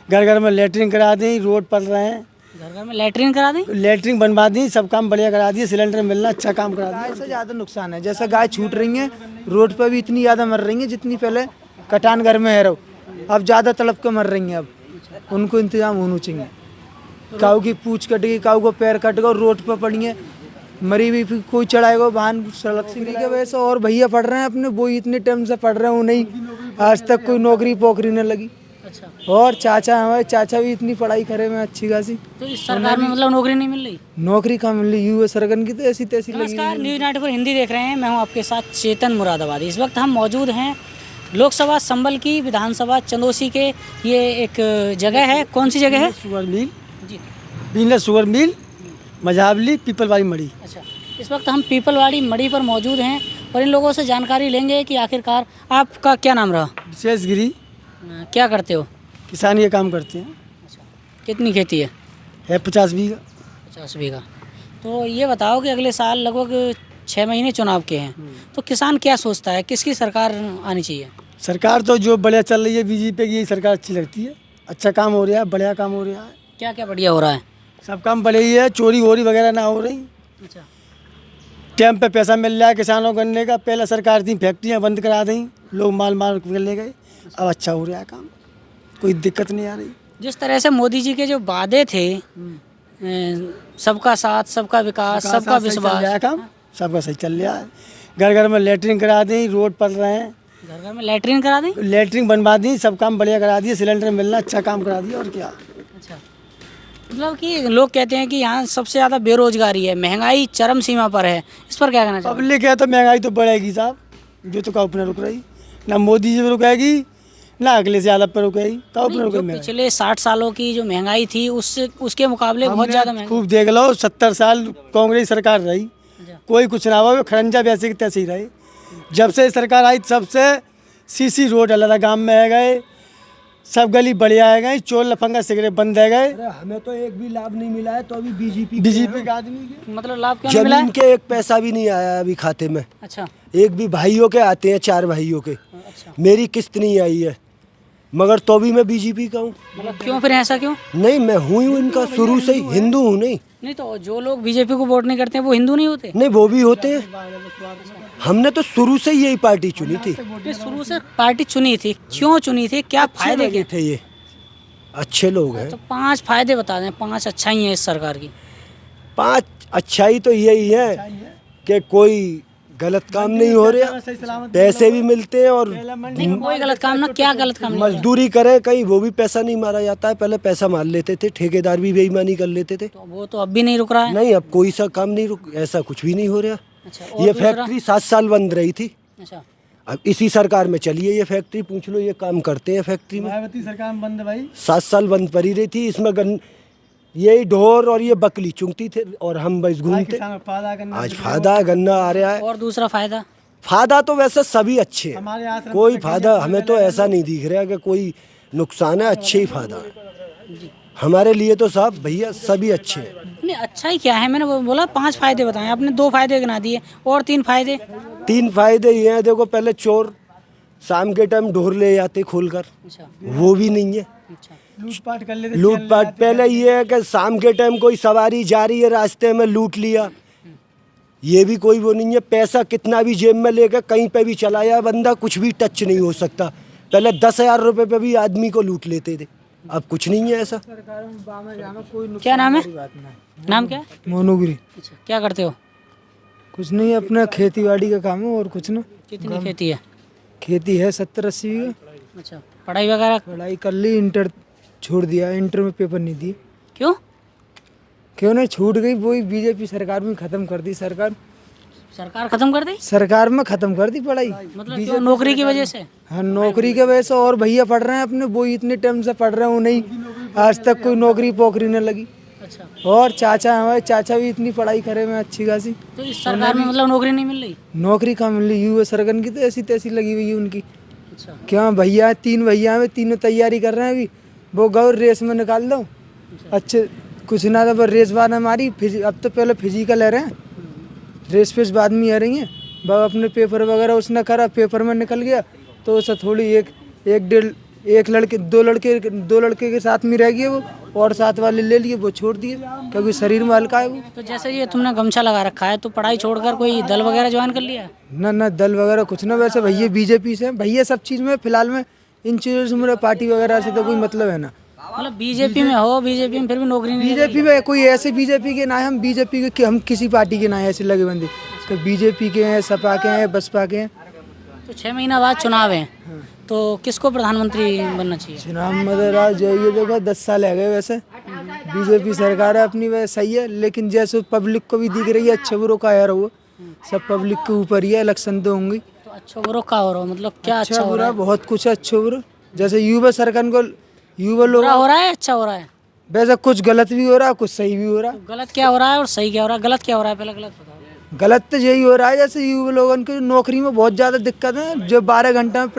घर घर में लेटरिन करा दी, रोड पड़ रहे हैं, घर घर में लेटरिन करा दी, लेटरिन बनवा दी, सब काम बढ़िया करा दिए, सिलेंडर मिलना अच्छा काम करा दिया। गाय से ज़्यादा नुकसान है। जैसे गाय छूट रही हैं रोड पर भी इतनी ज़्यादा मर रही हैं जितनी पहले कटान घर में है रहो, अब ज़्यादा तड़प के मर रही हैं। अब उनको इंतजाम होना चाहिए। काऊ की पूँछ कट गई, काऊ को पैर कट गया, रोड पर पड़ी है मरी हुई, फिर कोई चढ़ाएगा वाहन सड़क से की वजह से। और भैया पढ़ रहे हैं अपने, वो इतने टाइम से पढ़ रहे हैं, उन्हें आज तक कोई नौकरी पोकरी न लगी। अच्छा। और चाचा हमारे चाचा भी इतनी पढ़ाई करे में अच्छी खासी, तो इस सरकार में मतलब नौकरी नहीं मिल रही। नौकरी कहाँ मिल रही, यूएस सरगन की तो ऐसी तैसी लगी। नमस्कार, न्यूज़ 94 हिंदी देख रहे हैं। मैं हूं आपके साथ चेतन मुरादाबादी। इस वक्त हम मौजूद हैं लोकसभा संबल की, विधानसभा चंदोसी के। ये एक जगह है, कौन सी जगह है? शुगर मिल, जी, बिजनेस शुगर मिल, मझावली, पीपलवाड़ी मड़ी। अच्छा। इस वक्त हम पीपलवाड़ी मड़ी पर मौजूद हैं और इन लोगों से जानकारी लेंगे कि आखिरकार आपका क्या नाम रहा, विशेष गिरी, क्या करते हो? किसान ये काम करते हैं। अच्छा। कितनी खेती है? 50 बीघा। 50 बीघा। तो ये बताओ कि अगले साल लगभग 6 महीने चुनाव के हैं, तो किसान क्या सोचता है, किसकी सरकार आनी चाहिए? सरकार तो जो बढ़िया चल रही है बीजेपी की, यही सरकार अच्छी लगती है। अच्छा काम हो रहा है, बढ़िया काम हो रहा है, क्या क्या बढ़िया हो रहा है? सब काम बढ़िया ही है, चोरी वोरी वगैरह ना हो रही, अच्छा। टाइम पे पैसा मिल रहा है किसानों को करने का। पहले सरकार थी फैक्ट्रियाँ बंद करा दी, लोग माल माल ले गए, अब अच्छा हो रहा है काम, कोई दिक्कत नहीं आ रही। जिस तरह से मोदी जी के जो वादे थे, सबका साथ, सबका विकास, सबका विश्वास, काम सबका सही चल रहा है। घर घर में लेटरिन करा दी, रोड पड़ रहे हैं, घर घर में लेटरिन करा दी। लेटरिन बनवा दी, सब काम बढ़िया करा दिए, सिलेंडर मिलना अच्छा काम करा दिया। और क्या, अच्छा। मतलब कि लोग कहते हैं कि यहाँ सबसे ज़्यादा बेरोजगारी है, महंगाई चरम सीमा पर है, इस पर क्या कहना चाहिए? पब्लिक है तो महंगाई तो बढ़ेगी साहब, जो तो कब रुक रही, ना मोदी जी पे रुकेगी, ना अगले से पर रुकेगी, कब जो रुकेगी। पिछले 60 सालों की जो महंगाई थी उसके मुकाबले बहुत ज़्यादा महंगाई। खूब देख लो, 70 साल कांग्रेस सरकार रही, कोई कुछ ना हुआ, खरंजा वैसे के तैसे ही रहे। जब से सरकार आई तब से सीसी रोड अलग गांव में है गए, सब गली बढ़िया है गए, चोर लफंगा सिगरेट बंद है गए। हमें तो एक भी लाभ नहीं मिला है, तो अभी बीजेपी का आदमी के मतलब लाभ क्यों नहीं मिला है? जमीन के एक पैसा भी नहीं आया अभी खाते में। अच्छा। एक भी भाइयों के आते हैं, 4 भाइयों के, अच्छा। मेरी किस्त नहीं आई है, मगर तो भी मैं बीजेपी का हूँ। मतलब क्यों, फिर ऐसा क्यों? नहीं, मैं हूँ इनका शुरू से ही, हिंदू हूँ। नहीं तो जो लोग बीजेपी को वोट नहीं करते हैं वो हिंदू नहीं होते? नहीं, वो भी होते हैं। हमने तो शुरू से ही यही पार्टी चुनी थी। ये शुरू से पार्टी चुनी थी, क्यों चुनी थी, क्या फायदे क्या थे? ये अच्छे लोग हैं। तो 5 फायदे बता दें, 5 अच्छाई हैं इस सरकार की। 5 अच्छाई तो यही है कि कोई गलत काम नहीं हो रहा, पैसे भी मिलते हैं, और नहीं कोई गलत काम ना, क्या गलत काम नहीं? मजदूरी करें कहीं, वो भी पैसा नहीं मारा जाता है। पहले पैसा मार लेते थे, ठेकेदार भी बेईमानी कर लेते थे। तो वो तो अब भी नहीं रुक रहा है। नहीं, अब कोई सा काम नहीं रुक, ऐसा कुछ भी नहीं हो रहा। अच्छा। ये फैक्ट्री 7 साल बंद रही थी, अच्छा। अब इसी सरकार में चली है ये फैक्ट्री। पूछ लो, ये काम करते हैं फैक्ट्री में। मायावती सरकार में बंद भाई, 7 साल बंद पड़ी रही थी। इसमें यही ढोर और ये बकली चुंगती थे और हम बस घूमते। आज फायदा गन्ना आ रहा है। और दूसरा फायदा? फायदा तो वैसे सभी अच्छे हैं, हमारे आश्रम कोई फायदा हमें तो ऐसा नहीं दिख रहा कि कोई नुकसान है, अच्छे ही फायदा है हमारे लिए तो साहब भैया, सभी अच्छे हैं। नहीं अच्छा ही क्या है, मैंने बोला 5 फायदे बताएं, आपने 2 फायदे गिना दिए, और 3 फायदे? 3 फायदे ये हैं, देखो पहले चोर शाम के टाइम ढोर ले जाते खोलकर, अच्छा। वो भी नहीं है। अच्छा। लूटपाट कर लेते, लूटपाट पहले ये है कि शाम के टाइम कोई सवारी जा रही है रास्ते में, लूट लिया, ये भी कोई वो नहीं है। पैसा कितना भी जेब में लेकर कहीं पे भी चला जाए बंदा, कुछ भी टच नहीं हो सकता। पहले 10,000 रुपये पे भी आदमी को लूट लेते थे, अब कुछ नहीं है ऐसा। क्या नाम है? नाम क्या है? मोनूगिरी। अच्छा। क्या करते हो? कुछ नहीं, अपना खेती बाड़ी का काम है और कुछ ना। कितनी खेती है? खेती है 70-80 बीघा। अच्छा। पढ़ाई वगैरह? पढ़ाई कर ली, इंटर छोड़ दिया, इंटर में पेपर नहीं दिए। क्यों? क्यों नहीं, छूट गई, वही बीजेपी सरकार में खत्म कर दी। सरकार खत्म कर दी? सरकार में खत्म कर दी पढ़ाई। मतलब क्यों? नौकरी की वजह से? हाँ, नौकरी के वजह से। और भैया पढ़ रहे हैं अपने, वो इतने टाइम से पढ़ रहे हैं, उन्हें आज तक कोई नौकरी पोकरी न लगी। अच्छा। और चाचा हमारे चाचा भी इतनी पढ़ाई करे में अच्छी खासी, तो इस सरकार में मतलब नौकरी नहीं मिल रही? नौकरी कहाँ मिल रही, यूएस सरगन की तो ऐसी तैसी लगी हुई है उनकी। अच्छा। क्या भैया, 3 भैया में, तीनों तैयारी कर रहे हैं अभी, वो गौर रेस में निकाल दो। अच्छे कुछ ना था, रेस बाद हमारी अब तो पहले फिजिकल है रहे हैं, रेस फेस बाद में आ रही हैं। अब अपने पेपर वगैरह उसने करा, पेपर में निकल गया तो उसे थोड़ी 1-1.5 एक लड़के दो लड़के के साथ में रह गए वो, और साथ वाले ले लिए, वो छोड़ दिए क्योंकि शरीर में हल्का है वो। तो जैसे ये तुमने गमछा लगा रखा है, तो पढ़ाई छोड़कर कोई दल वगैरह ज्वाइन कर लिया? ना दल वगैरह कुछ ना, वैसे भैया बीजेपी से हैं भैया सब चीज़ में। फिलहाल में इन चीज़ों से मेरा पार्टी वगैरह से तो कोई मतलब है ना। मतलब बीजेपी में हो, बीजेपी में फिर भी नौकरी नहीं लगी? बीजेपी में कोई ऐसे बीजेपी के ना है, हम बीजेपी के, हम किसी पार्टी के ना है ऐसे लगे बंदे, तो बीजेपी के हैं, सपा के हैं, बसपा के हैं। तो 6 महीना बाद चुनाव है, तो किसको प्रधानमंत्री बनना चाहिए? चुनाव में राज ये देखो 10 साल है गए वैसे, बीजेपी सरकार है अपनी वैसे सही है, लेकिन जैसे पब्लिक को भी दिख रही है अच्छा बुरो का है वो, सब पब्लिक के ऊपर ही है, इलेक्शन तो होंगी। तो अच्छा बुरा का हो रहा है, मतलब क्या अच्छा हो रहा बुरा है? बहुत कुछ है, अच्छा बुरा। जैसे युवा सरकार को युवा लोग, बुरा हो रहा है, अच्छा हो रहा है? वैसे कुछ गलत भी हो रहा है, कुछ सही भी हो रहा है। गलत क्या हो रहा है और सही क्या हो रहा है? गलत क्या हो रहा है, पहले गलत बताओ। गलत तो यही हो रहा है, जैसे युवा लोगों को नौकरी में बहुत ज़्यादा दिक्कत है। जो 12 घंटा में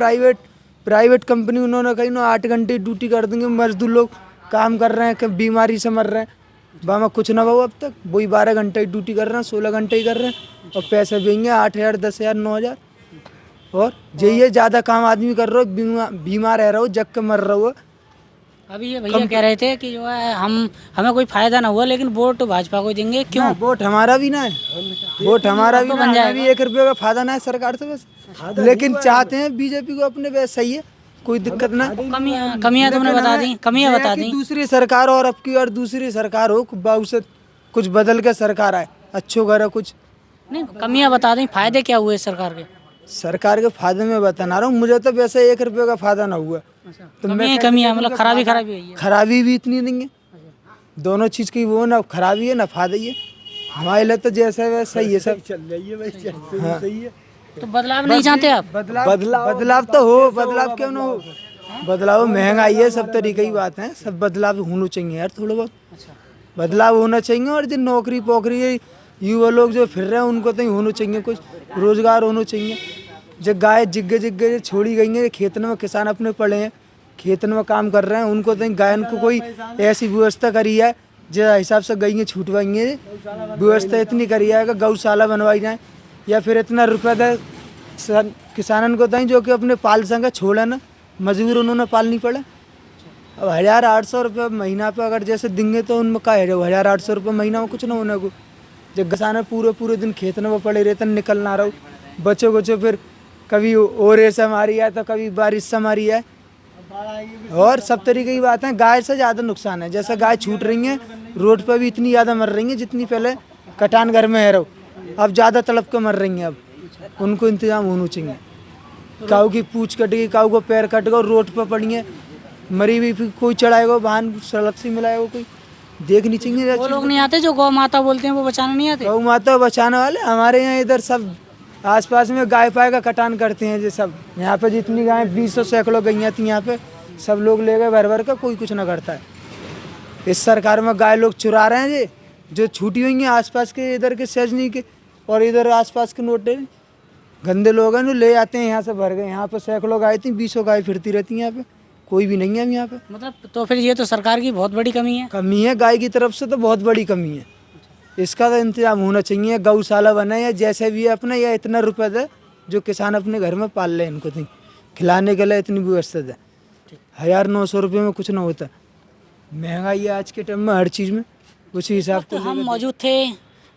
प्राइवेट कंपनी उन्होंने कही ना 8 घंटे ड्यूटी कर देंगे, मजदूर लोग काम कर रहे हैं कि बीमारी से मर रहे हैं, वहाँ कुछ ना बहु अब तक वही 12 घंटे ड्यूटी कर रहे हैं, 16 घंटे ही कर रहे हैं, और पैसे देंगे 8,000, 10,000, 9,000। और यही है, ज़्यादा काम आदमी कर रहा हो, बीमार रह रहा हो, जग के मर रहा हो। अभी ये भैया कह रहे थे कि जो है हमें कोई फायदा ना हुआ, लेकिन वोट भाजपा को देंगे। क्यों? वोट हमारा भी ना है, वोट हमारा भी ना है, हमें भी 1 रुपये का फायदा ना है सरकार से बस, लेकिन चाहते हैं बीजेपी को अपने वैसे सही है, कोई दिक्कत ना। कमियां तुमने बता दी, कमियां बता दी। दूसरी सरकार और अब की और दूसरी सरकार हो, बाबू से कुछ बदल के सरकार आए, अच्छो करे कुछ नहीं, कमियां बता दी, फायदे क्या हुए सरकार के? सरकार के फायदे में बता रहा हूँ, मुझे तो वैसे 1 रुपये का फायदा ना हुआ। तो कमियां मतलब खराबी हुई है? खराबी भी इतनी नहीं है, दोनों चीज़ की वो ना खराबी है ना फायदा ही है, हमारे लिए तो जैसे वैसे सही है, सब चल रही है। हाँ। सही है। तो बदलाव नहीं चाहते आप? बदलाव तो हो, बदलाव क्यों ना हो, बदलाव महंगाई है, सब तरीके की बात है, सब बदलाव होना चाहिए यार, थोड़ा बहुत बदलाव होना चाहिए। और जो नौकरी पोकरी युवा लोग जो फिर रहे हैं उनको तो होना चाहिए, कुछ रोजगार होना चाहिए। जो गाय जिग्गे छोड़ी गई हैं खेतन में, किसान अपने पड़े हैं खेतन में काम कर रहे हैं, उनको तो गायन को कोई ऐसी व्यवस्था करी है जिस हिसाब से गई छूटवाई है, व्यवस्था इतनी करी है कि गौशाला बनवाई जाए, या फिर इतना रुपया दे किसानन को दें जो कि अपने पाल संग छोड़े ना, मजबूर उन्होंने पालनी पड़े। अब 1,800 रुपये महीना पे अगर जैसे देंगे तो उनमें क्या है, 1,800 रुपये महीना में कुछ ना होने को। जब किसान पूरे दिन खेतन में पड़े रहते निकल ना रहो, बच्चों फिर कभी ओरे से मारी है तो कभी बारिश से मारी है, और सब तरीके की बात है। गाय से ज़्यादा नुकसान है, जैसे गाय छूट रही हैं रोड पर भी इतनी ज़्यादा मर रही हैं जितनी पहले कटान घर में है रहो, अब ज़्यादा तड़प के मर रही हैं। अब उनको इंतजाम होना चाहिए, काऊ की पूँछ कट गई, काऊ को पैर कट गया, रोड पर पड़ी है मरी हुई, फिर कोई चढ़ाएगा वाहन सड़क से मिलाएगा, कोई देखनी चाहिए। वो लोग नहीं आते जो गौ माता बोलते हैं, वो बचाने नहीं आते? गौ माता बचाने वाले हमारे यहाँ इधर सब आसपास में गाय पाय का कटान करते हैं जी, सब यहाँ पे जितनी गाय 20 सैकड़ों गैया थी यहाँ पे, सब लोग ले गए भर का, कोई कुछ ना करता है। इस सरकार में गाय लोग चुरा रहे हैं जी, जो छूटी हुई हैं आसपास के इधर के सजनी के और इधर आसपास के नोटे गंदे लोग हैं जो ले आते हैं यहाँ से भर गए। यहाँ पे सैकड़ों गाय थी, 20 गाय फिरती रहती हैं यहाँ पे, कोई भी नहीं है यहाँ पे। मतलब तो फिर ये तो सरकार की बहुत बड़ी कमी है। गाय की तरफ से तो बहुत बड़ी कमी है, इसका तो इंतजाम होना चाहिए। गौशाला बने या जैसे भी है अपना, या इतना रुपये दे जो किसान अपने घर में पाल ले, इनको तो खिलाने के लिए इतनी व्यवस्था दे। 1,900 रुपये में कुछ ना होता, महंगाई है आज के टाइम में हर चीज़ में, उसी हिसाब तो हम मौजूद थे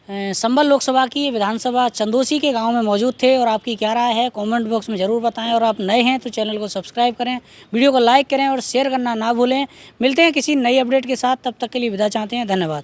संभल लोकसभा की विधानसभा चंदोसी के गांव में मौजूद थे, और आपकी क्या राय है कमेंट बॉक्स में ज़रूर बताएं, और आप नए हैं तो चैनल को सब्सक्राइब करें, वीडियो को लाइक करें और शेयर करना ना भूलें। मिलते हैं किसी नई अपडेट के साथ, तब तक के लिए विदा चाहते हैं, धन्यवाद।